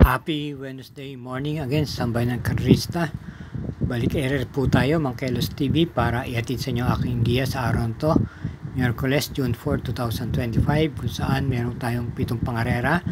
Happy Wednesday morning again, Sambay ng Karista. Balik erer po tayo, Mangkelos TV, para ihatid sa inyo aking giya sa araw to, Miyerkules, June 4, 2025, kung saan meron tayong 7 pangarera.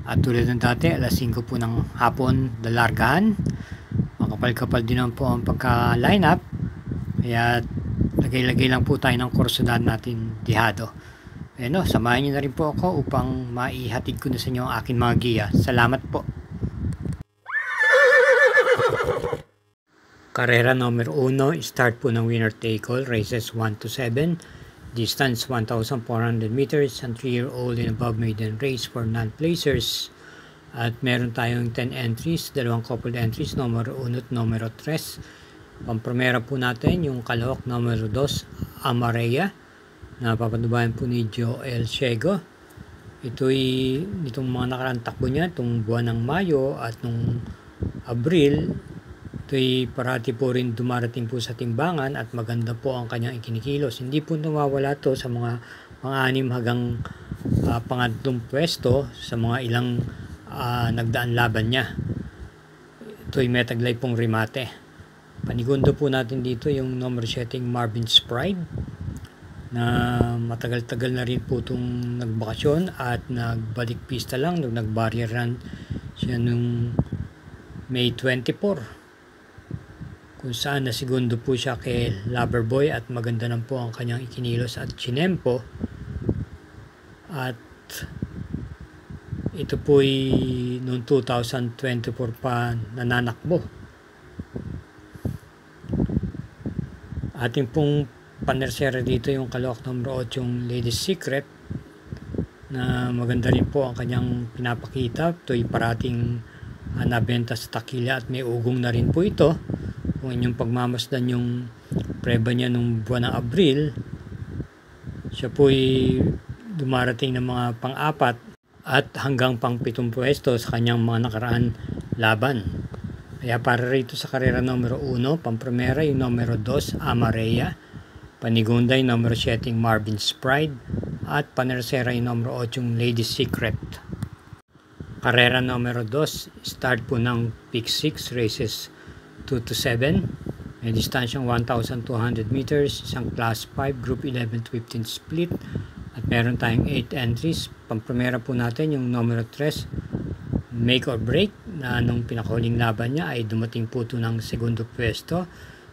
At tulad ng dati, alas 5 po ng hapon, dalargahan. Makapal-kapal din naman po ang pagka-line up. Kaya lagay-lagay lang po tayo ng kursudan natin dihado. Ano, samahan niyo na rin po ako upang maihatid ko na sa inyo ang aking mga giya. Salamat po. Karera numero 1, start po ng winner take all, races 1 to 7, distance 1,400 meters, and 3-year-old and above maiden race for non-placers. At meron tayong 10 entries, dalawang coupled entries, numero 1 at numero 3. Pampromera po natin yung kalahok numero 2, Amareya, na papanubayan po ni Joel Ciego. Itong mga nakarang takbo niya, itong buwan ng Mayo at nung Abril, ito'y parati po rin dumarating po sa timbangan at maganda po ang kanyang ikinikilos. Hindi po nawawala to sa mga pang-anim hanggang pangatlong pwesto sa mga ilang nagdaan laban niya. Ito'y may taglay pong remate. Panigundo po natin dito yung number 7 Marvin's Pride, na matagal-tagal na rin po itong nagbakasyon at nagbalik pista lang nung nag-barrier run siya nung May 24, kung saan nasigundo po siya kay Loverboy at maganda na po ang kanyang ikinilos at chinempo. At ito po'y noong 2024 pa nananakbo. Ating pong panersera dito yung kalahok numero 8, yung Lady's Secret, na maganda rin po ang kanyang pinapakita. Ito'y parating nabenta sa takila at may ugong na rin po ito. Kung inyong pagmamasdan yung preba niya nung buwan ng Abril, siya po'y dumarating ng mga pang-4 at hanggang pang-7 pwesto sa kanyang mga nakaraan laban. Kaya para rito sa karera numero 1, pampromera yung numero 2, Amareya, panigunda yung numero 7 Marvin's Pride, at panersera yung numero 8 yung Lady's Secret. Karera numero 2, start po ng Pick 6, races 2 to 7, may distansyang 1,200 meters, isang class 5, group 11 to 15 split, at meron tayong 8 entries. Pampromera po natin yung numero 3, Make or Break, na nung pinakahuling laban niya ay dumating po ito ng segundo pwesto.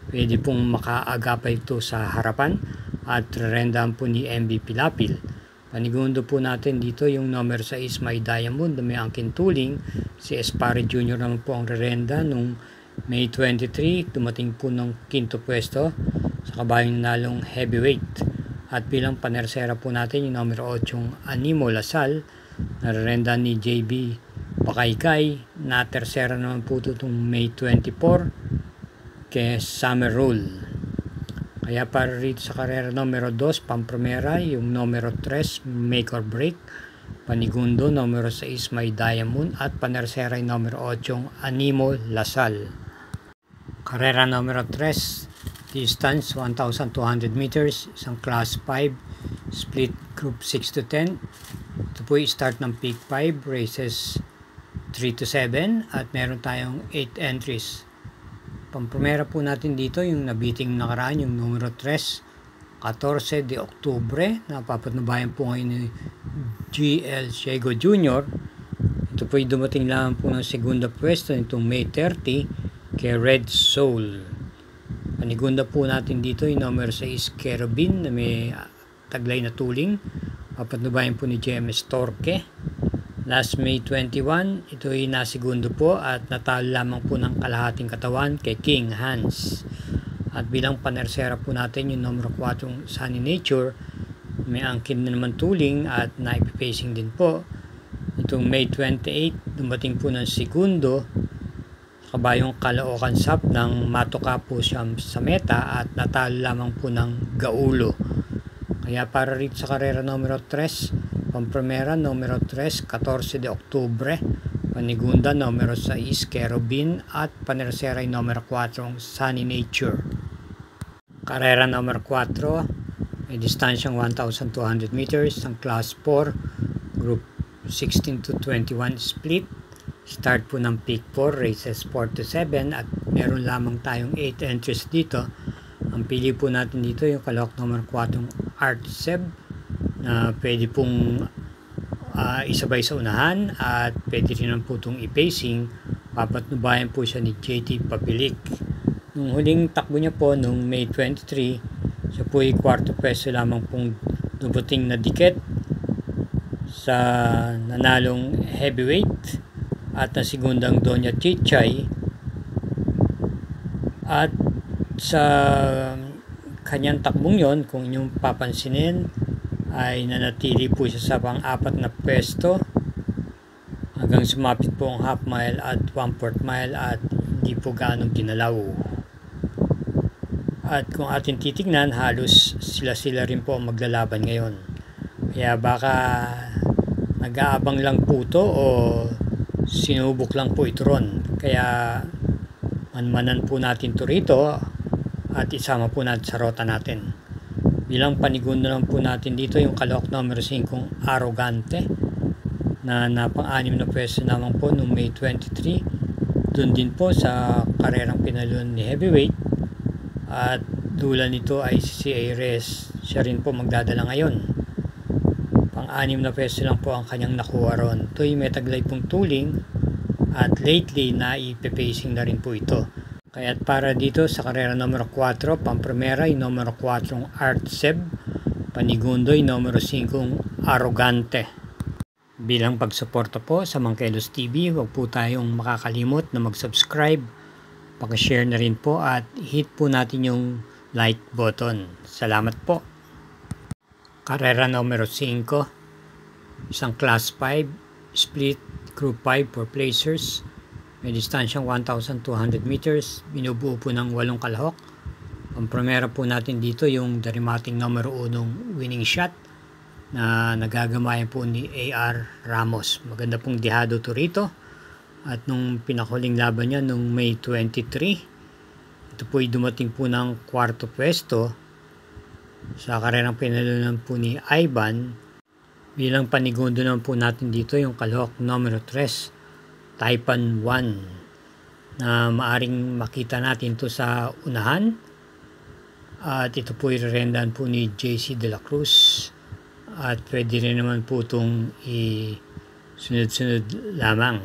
Pwede pong makaagapay ito sa harapan at rendahan po ni MB Pilapil. Panigundo po natin dito yung number 6, My Diamond, na may angkin tuling. Si Espare Jr. naman po ang rerenda nung May 23, dumating po ng quinto pwesto sa kabayong nalong heavyweight. At bilang panersera po natin yung number 8, yung Animo Lasal, na rerenda ni JB Pakaykay, na tersera naman po ito itong May 24 kay Summer Rule. Kaya para rito sa karera numero 2, pampromera yung numero 3, Make or Break, panigundo numero 6, My Diamond, at panersera yung numero 8, Animo Lasal. Karera numero 3, distance 1,200 meters, isang class 5, split group 6 to 10. Ito po yung start ng Pick 5, races 3 to 7, at meron tayong 8 entries. Pampromera po natin dito yung nabiting nakaraan, yung numero 3, 14 de Oktubre, na papatnubayan po ngayon ni GL Ciego Jr. Ito po yung dumating lang po ng segunda pwesto nitong May 30 kay Red Soul. Panigunda po natin dito yung numero 6, Kerubin, na may taglay na tuling. Papatnubayan po ni JMS Torque. Last May 21, ito ay nasigundo po at natalo lamang po ng kalahating katawan kay King Hans. At bilang panersera po natin yung numero 4, Sunny Nature, may angkin na naman tuling at naipipacing din po. Itong May 28, dumating po ng segundo sa kabayong Caloocan Sap ng matoka po siya sa meta at natalo lamang po ng Gaulo. Kaya para rito sa karera numero 3, pampromera numero 3, 14 de Oktubre, panigunda numero 6, Kerubin, at panersera numero 4, Sunny Nature. Karera numero 4, may distansyang 1,200 meters, ang class 4, group 16 to 21 split, Start po ng peak 4, races 4 to 7 at meron lamang tayong 8 entries dito. Ang pili po natin dito yung kalahok number 4 Artseb na pwede pong isabay sa unahan at pwede rin naman po itong i-pacing. Papatnubayan po siya ni JT Papilik. Nung huling takbo niya po nung May 23, siya po ay kwarto pwesto lamang pong dumating na dikit sa nanalong heavyweight at na segundang Doña Chichay. At sa kanyang takbong yon, kung inyong papansinin, ay nanatili po siya sa pang-apat na pwesto hanggang sumapit po ang half mile at 1/4 mile at hindi po gaanong ginalaw. At kung atin titignan, halos sila rin po ang maglalaban ngayon. Kaya baka nag-aabang lang po ito o sinubok lang po ito ron. Kaya manmanan po natin ito rito at isama po natin sa rota natin. Bilang panigundo lang po natin dito yung kalahok number 5 Arrogante na napang-anim na pwesto naman po noong May 23. Doon din po sa karerang pinaluan ni heavyweight at dula nito ay si Aires. Siya rin po magdadala ngayon. Pang-anim na pwesto lang po ang kanyang nakuha ron. Ito'y may taglay pong tuling at lately na ipepacing na rin po ito. Kaya't para dito sa karera numero 4, pampremera yung numero 4 Artseb, panigundo yung numero 5 Arrogante. Bilang pagsuporta po sa Mangkelos TV, huwag po tayong makakalimot na mag-subscribe, paki-share na rin po at hit po natin yung like button. Salamat po. Karera numero 5, isang class 5, split group 5 for placers. May distansyang 1,200 meters, binubuo po ng 8 kalahok. Ang primera po natin dito yung darimating numero 1 winning shot na nagagamayan po ni AR Ramos. Maganda pong dihado to rito. At nung pinakuling laban niya nung May 23, ito po ay dumating po ng kwarto pwesto sa karerang pinalunan po ni Ivan. Bilang panigundo naman po natin dito yung kalahok numero 3 Taipan 1 na maaring makita natin to sa unahan at ito po irerendahan po ni JC De La Cruz at pwede rin naman po itong sunod-sunod lamang.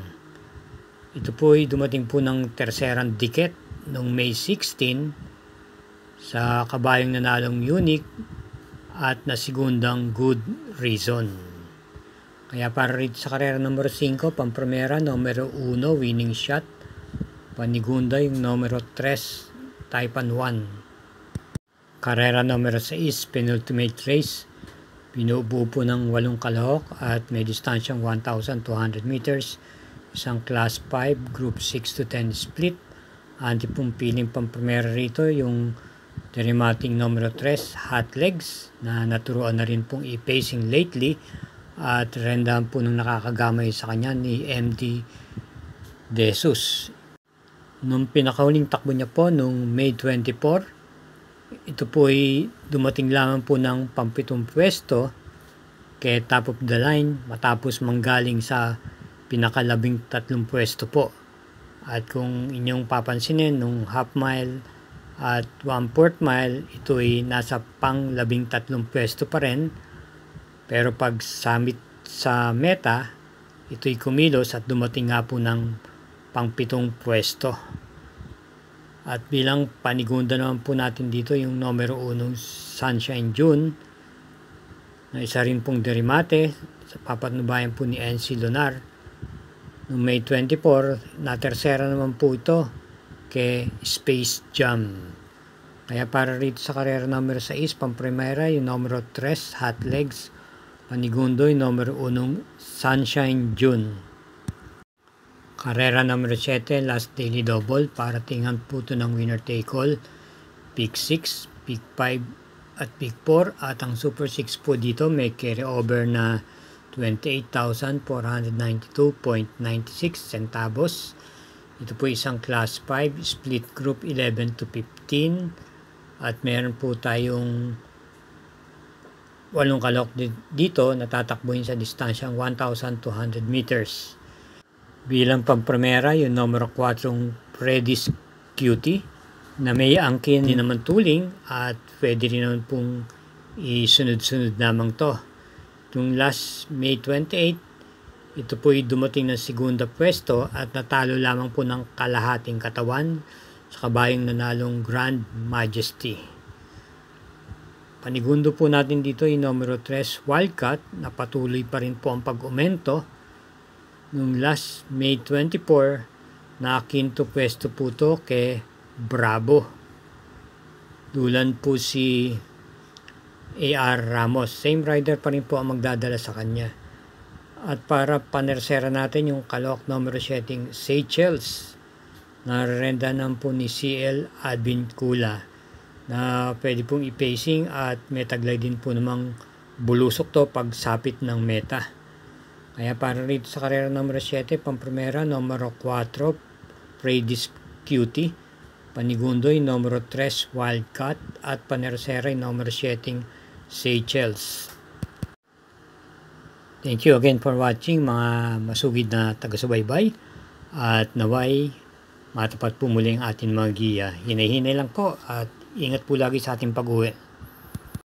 Ito po ay dumating po ng terserang dikit noong May 16 sa kabayong nanalong Unique at na segundang Good Reason. Kaya para rito sa karera numero 5, pampremera numero 1 winning shot, panigunda yung numero 3 Taipan 1. Karera numero 6 penultimate race, binubuo po ng 8 kalahok at may distansyang 1,200 meters, isang class 5 group 6 to 10 split. Anti pong piling pampremera rito yung derimating numero 3 Hot Legs na naturuan na rin pong i-pacing lately at rendahan po nung nakakagamay sa kanya ni MD Jesus. Nung pinakauling takbo niya po nung May 24, ito po ay dumating lamang po ng pampitong pwesto kay top of the line matapos manggaling sa pinakalabing 3 pwesto po. At kung inyong papansinin nung half mile at 1/4 mile, ito ay nasa pang 13 pwesto pa rin. Pero pag summit sa meta, ito'y kumilos at dumating nga po ng pang-7 pwesto. At bilang panigunda naman po natin dito yung numero 1 Sunshine June na isa rin pong derimate sa papatnubayan po ni NC Lunar. Noong May 24, na tersera naman po ito kay Space Jam. Kaya para rito sa karera numero 6, pampremera yung numero 3 Hot Legs, panigundo yung numero 1 Sunshine June. Karera numero 7 last daily double, para tingnan po ito ng winner take all, pick 6, pick 5 at pick 4 at ang super 6 po dito may carry over na 28,492.96 centavos. Ito po isang class 5 split group 11 to 15 at meron po tayong 8 kalahok dito na tatakbuhin sa distansyang 1,200 meters. Bilang pampremera, yung numero 4 Freddy's Cutie na may angkin din naman tuling at pwede rin naman pong isunod-sunod lamang to. Yung last May 28, ito po ay dumating ng segunda pwesto at natalo lamang po ng kalahating katawan sa kabayang nanalong Grand Majesty. Panigundo po natin dito yung numero 3 Wildcat na patuloy pa rin po ang pag-umento. Nung last May 24, nakakinto pwesto po to kay Bravo. Dulan po si A.R. Ramos. Same rider pa rin po ang magdadala sa kanya. At para panersera natin yung kalok numero 7 Seychelles. Narerenda naman po ni CL Advincula na pwede pong i-pacing at may taglay din po namang bulusok to pag sapit ng meta. Kaya para rito sa karera numero 7, pampremera, numero 4, Freddy's Cutie, panigundo yung numero 3, Wildcat, at panersera yung numero 7, Seychelles. Thank you again for watching mga masugid na taga-subaybay at naway matapat po muli ang ating mga giya. Hinay-hinay lang po at ingat po lagi sa ating pag-uwi.